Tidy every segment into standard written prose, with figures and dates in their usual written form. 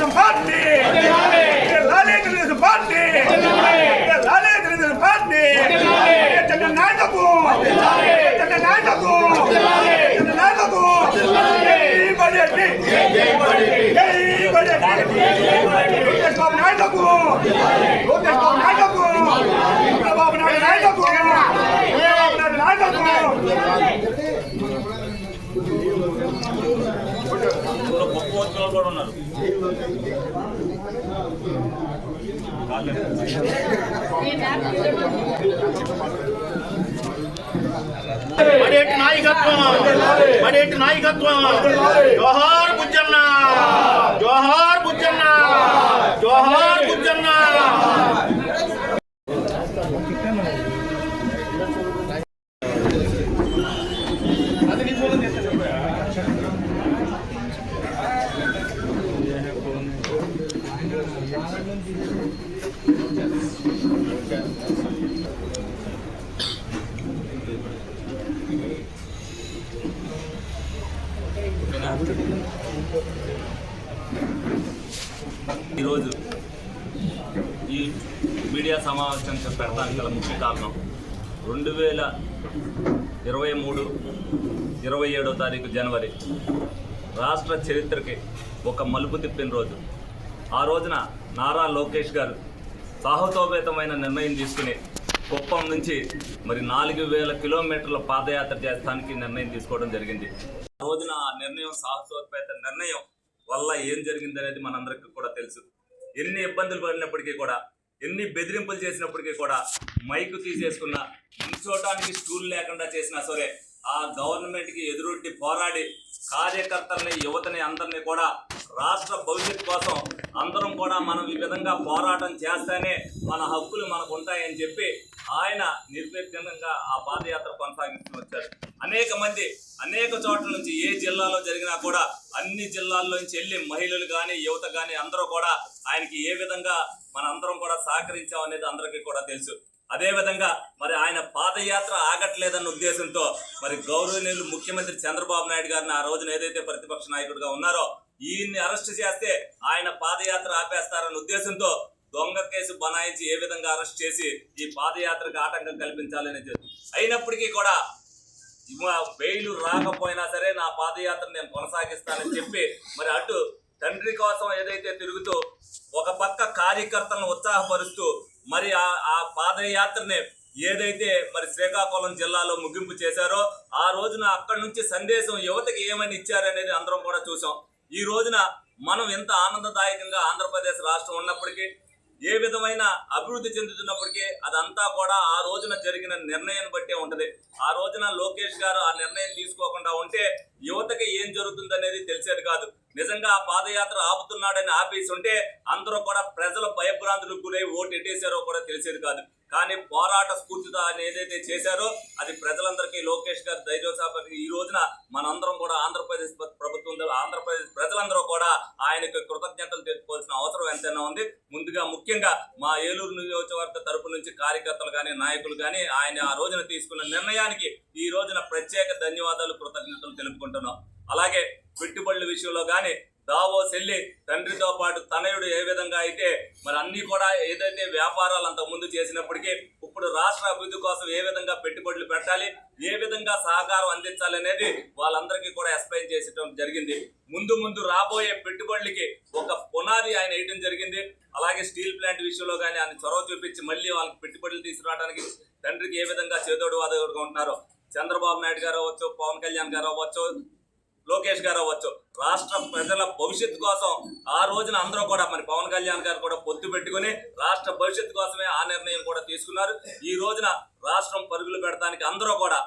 Telugu Desam party లాలే Telugu Desam party లాలే Telugu Desam party Jagan నాయకత్వం జగన్ నాయకత్వం జగన్ నాయకత్వం జై బడ్జెట్ జై బడ్జెట్ లోకేష్ బాబు నాయకత్వం లోకేష్ బాబు నాయకత్వం చంద్రబాబు నాయుడు నాయకత్వం చంద్రబాబు నాయుడు నాయకత్వం కూడా ఉన్నారు. పడేటి నాయకత్వం పడేటి నాయకత్వం జోహార్ బుజ్జన్న జోహార్ బుజ్జన్న జోహార్ బుజ్జన్న. ఈరోజు ఈ మీడియా సమావేశం పెడతానికి గల ముఖ్య కారణం 2023 తారీఖు జనవరి రాష్ట్ర చరిత్రకి ఒక మలుపు తిప్పిన రోజు. ఆ రోజున నారా లోకేష్ గారు సాహసోపేతమైన నిర్ణయం తీసుకుని కుప్పం నుంచి మరి 4000 కిలోమీటర్ల పాదయాత్ర చేస్తానికి నిర్ణయం తీసుకోవడం జరిగింది. ఆ రోజున ఆ నిర్ణయం సాహసోపేత నిర్ణయం వల్ల ఏం జరిగింది అనేది మనందరికీ కూడా తెలుసు. ఎన్ని ఇబ్బందులు పడినప్పటికీ కూడా, ఎన్ని బెదిరింపులు చేసినప్పటికీ కూడా, మైకు తీసేసుకున్న, నిల్చోటానికి స్టూల్ లేకుండా చేసినా సరే ఆ గవర్నమెంట్కి ఎదురొడ్డి పోరాడి కార్యకర్తల్ని, యువతని అందరినీ కూడా రాష్ట్ర భవిష్యత్తు కోసం అందరం కూడా మనం ఈ విధంగా పోరాటం చేస్తేనే మన హక్కులు మనకు ఉంటాయని చెప్పి ఆయన నిర్విఘ్నంగా ఆ పాదయాత్ర కొనసాగిస్తూ వచ్చారు. అనేక మంది అనేక చోట్ల నుంచి ఏ జిల్లాలో జరిగినా కూడా అన్ని జిల్లాల్లో నుంచి వెళ్ళి మహిళలు కానీ యువత కానీ అందరూ కూడా ఆయనకి ఏ విధంగా మన అందరం కూడా సహకరించాం అనేది అందరికీ కూడా తెలుసు. అదేవిధంగా మరి ఆయన పాదయాత్ర ఆగట్లేదన్న ఉద్దేశంతో మరి గౌరవనీయులు ముఖ్యమంత్రి చంద్రబాబు నాయుడు గారిని ఆ రోజున ఏదైతే ప్రతిపక్ష నాయకుడిగా ఉన్నారో ఈయన్ని అరెస్ట్ చేస్తే ఆయన పాదయాత్ర ఆపేస్తారన్న ఉద్దేశంతో దొంగ కేసు బనాయించి ఏ విధంగా అరెస్ట్ చేసి ఈ పాదయాత్రకు ఆటంకం కల్పించాలని అయినప్పటికీ కూడా బెయిల్ రాకపోయినా సరే నా పాదయాత్ర నేను కొనసాగిస్తానని చెప్పి మరి అటు తండ్రి కోసం ఏదైతే తిరుగుతూ ఒక పక్క కార్యకర్తలను ఉత్సాహపరుస్తూ మరి ఆ పాదయాత్రని ఏదైతే మరి శ్రీకాకుళం జిల్లాలో ముగింపు చేశారో ఆ రోజున అక్కడి నుంచి సందేశం యువతకి ఏమని ఇచ్చారనేది అందరం కూడా చూసాం. ఈ రోజున మనం ఎంత ఆనందదాయకంగా ఆంధ్రప్రదేశ్ రాష్ట్రం ఉన్నప్పటికీ, ఏ విధమైన అభివృద్ధి చెందుతున్నప్పటికీ అదంతా కూడా ఆ రోజున జరిగిన నిర్ణయాన్ని బట్టే ఉంటది. ఆ రోజున లోకేష్ గారు ఆ నిర్ణయం తీసుకోకుండా ఉంటే యువతకి ఏం జరుగుతుందనేది తెలిసేది కాదు. నిజంగా ఆ పాదయాత్ర ఆపుతున్నాడని ఆపేసి ఉంటే అందరూ కూడా ప్రజల భయభ్రాంతులకు గురై ఓటు ఎట్టేశారో కూడా తెలిసేది కాదు. కానీ పోరాట స్ఫూర్తితో ఆయన ఏదైతే చేశారో అది ప్రజలందరికీ లోకేష్ గారు ధైర్యోత్సాహం. ఈ రోజున మనందరం కూడా ఆంధ్రప్రదేశ్ ప్రభుత్వం, ఆంధ్రప్రదేశ్ ప్రజలందరూ కూడా ఆయనకు కృతజ్ఞతలు తెలుపుకోవాల్సిన అవసరం ఎంతైనా ఉంది. ముందుగా ముఖ్యంగా మా ఏలూరు నియోజకవర్గ తరపు నుంచి కార్యకర్తలు కానీ నాయకులు కానీ ఆయన ఆ రోజున తీసుకున్న నిర్ణయానికి ఈ రోజున ప్రత్యేక ధన్యవాదాలు, కృతజ్ఞతలు తెలుపుకుంటున్నాం. అలాగే పెట్టుబడుల విషయంలో కానీ దావోస్ వెళ్ళి తండ్రితో పాటు తనయుడు ఏ విధంగా అయితే మరి అన్ని కూడా ఏదైతే వ్యాపారాలు అంతకు ముందు చేసినప్పటికీ ఇప్పుడు రాష్ట్ర అభివృద్ధి కోసం ఏ విధంగా పెట్టుబడులు పెట్టాలి, ఏ విధంగా సహకారం అందించాలి అనేది వాళ్ళందరికీ కూడా ఎక్స్ప్లెయిన్ చేసడం జరిగింది. ముందు రాబోయే పెట్టుబడులకి ఒక పునాది ఆయన వేయడం జరిగింది. అలాగే స్టీల్ ప్లాంట్ విషయంలో కానీ ఆయన చొరవ చూపించి మళ్ళీ వాళ్ళకి పెట్టుబడులు తీసుకురావడానికి తండ్రికి ఏ విధంగా చేదోడు వాదోడుగా ఉంటున్నారో చంద్రబాబు నాయుడు గారు అవ్వచ్చు, పవన్ కళ్యాణ్ గారు అవ్వచ్చు, లోకేష్ గారు అవ్వచ్చు, రాష్ట్ర ప్రజల భవిష్యత్తు కోసం ఆ రోజున అందరూ కూడా మరి పవన్ కళ్యాణ్ గారు కూడా పొత్తు పెట్టుకుని రాష్ట్ర భవిష్యత్తు కోసమే ఆ నిర్ణయం కూడా తీసుకున్నారు. ఈ రోజున రాష్ట్రం పరుగులు పెడతానికి అందరూ కూడా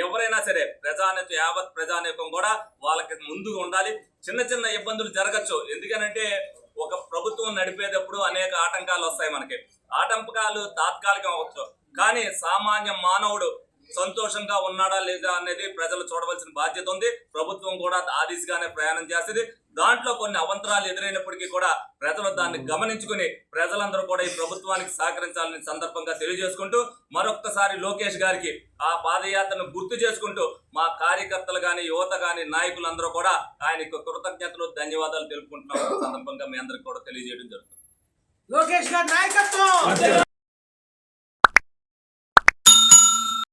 ఎవరైనా సరే ప్రజానేత యావత్ ప్రజానేకం కూడా వాళ్ళకి ముందుగా ఉండాలి. చిన్న ఇబ్బందులు జరగచ్చు. ఎందుకనంటే ఒక ప్రభుత్వం నడిపేటప్పుడు అనేక ఆటంకాలు వస్తాయి. మనకి ఆటంకాలు తాత్కాలికం అవ్వచ్చు, కానీ సామాన్య మానవుడు సంతోషంగా ఉన్నాడా లేదా అనేది ప్రజలు చూడవలసిన బాధ్యత ఉంది. ప్రభుత్వం కూడా ఆ దిశగానే ప్రయాణం చేస్తుంది. దాంట్లో కొన్ని అవంతరాలు ఎదురైనప్పటికీ కూడా ప్రజలు దాన్ని గమనించుకుని ప్రజలందరూ కూడా ఈ ప్రభుత్వానికి సహకరించాలని సందర్భంగా తెలియజేసుకుంటూ మరొక్కసారి లోకేష్ గారికి ఆ పాదయాత్రను గుర్తు చేసుకుంటూ మా కార్యకర్తలు గాని, యువత గాని, నాయకులందరూ కూడా ఆయనకు కృతజ్ఞతలు, ధన్యవాదాలు తెలుపుకుంటున్నాం. సందర్భంగా మీ అందరికి కూడా తెలియజేయడం జరుగుతుంది. లోకేష్ గారి నాయకత్వం